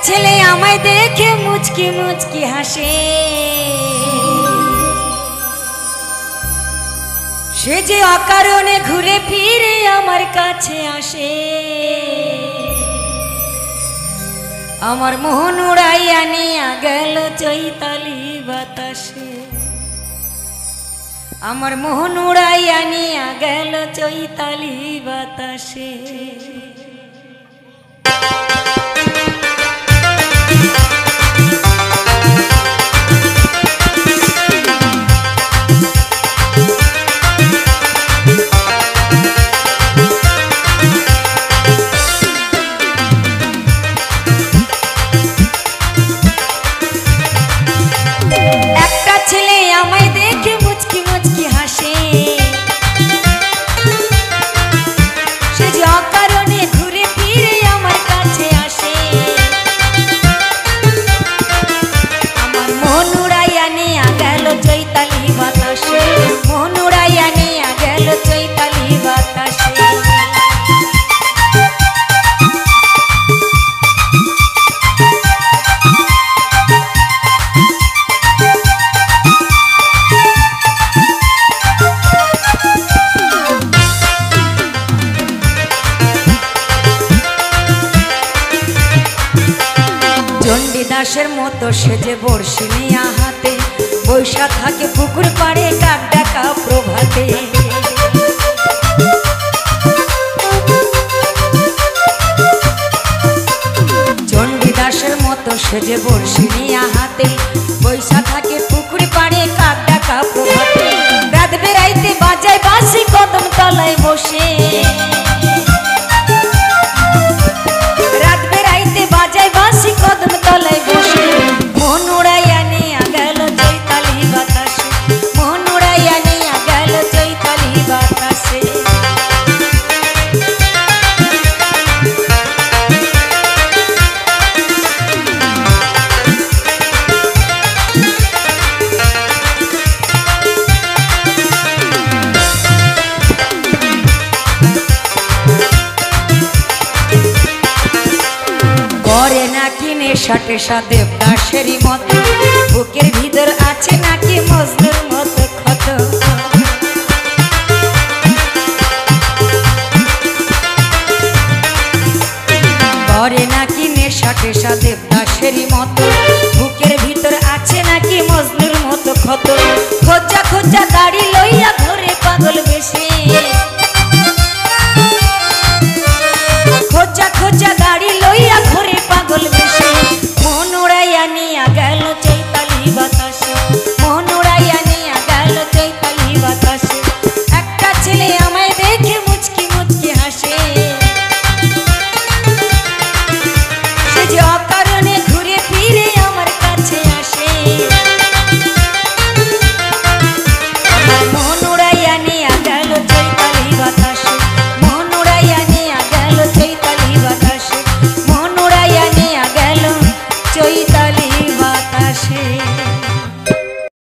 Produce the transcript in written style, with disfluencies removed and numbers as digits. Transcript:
ছেলে আমায় দেখে মুচকি মুচকি হাসে, সে যে অকারণে ঘুরে ফিরে আমার কাছে আসে। আমার মন উড়াইয়া নিয়া গেল চৈতালি বাতাসে, আমার মন উড়াইয়া নিয়া গেল চৈতালি বাতাসে। চণ্ডীদাসের মতো সেজে বর্ষি নিয়া হাতে বৈশা থাকে পুকুর পাড়ে কাক ডাকা প্রভাতে। চণ্ডীদাসের মতো সেজে বর্ষি নিয়া হাতে বৈশা থাকে পুকুর পাড়ে কাক ডাকা প্রভাতে। রাত বেড়াইতে বাজায় বাঁশি কদম তলায় বসে, কদম তলায় বসে মন উড়াইয়া নিয়া গেল চৈতালি বাতাসে, মন উড়াইয়া নিয়া গেল চৈতালি বাতাসে। করে নাকি নেশা টেশা দেবদাসেরই মতো, বুকের ভিতর আছে নাকি মজনুর মতো ক্ষত। করে নাকি নেশা টেশা দেবদাসেরই মতো, বুকের ভিতর আছে নাকি মজনুর মতো ক্ষত। খোঁজা খোঁজা দাড়ি লইয়া ঘরে পাগল বেশি,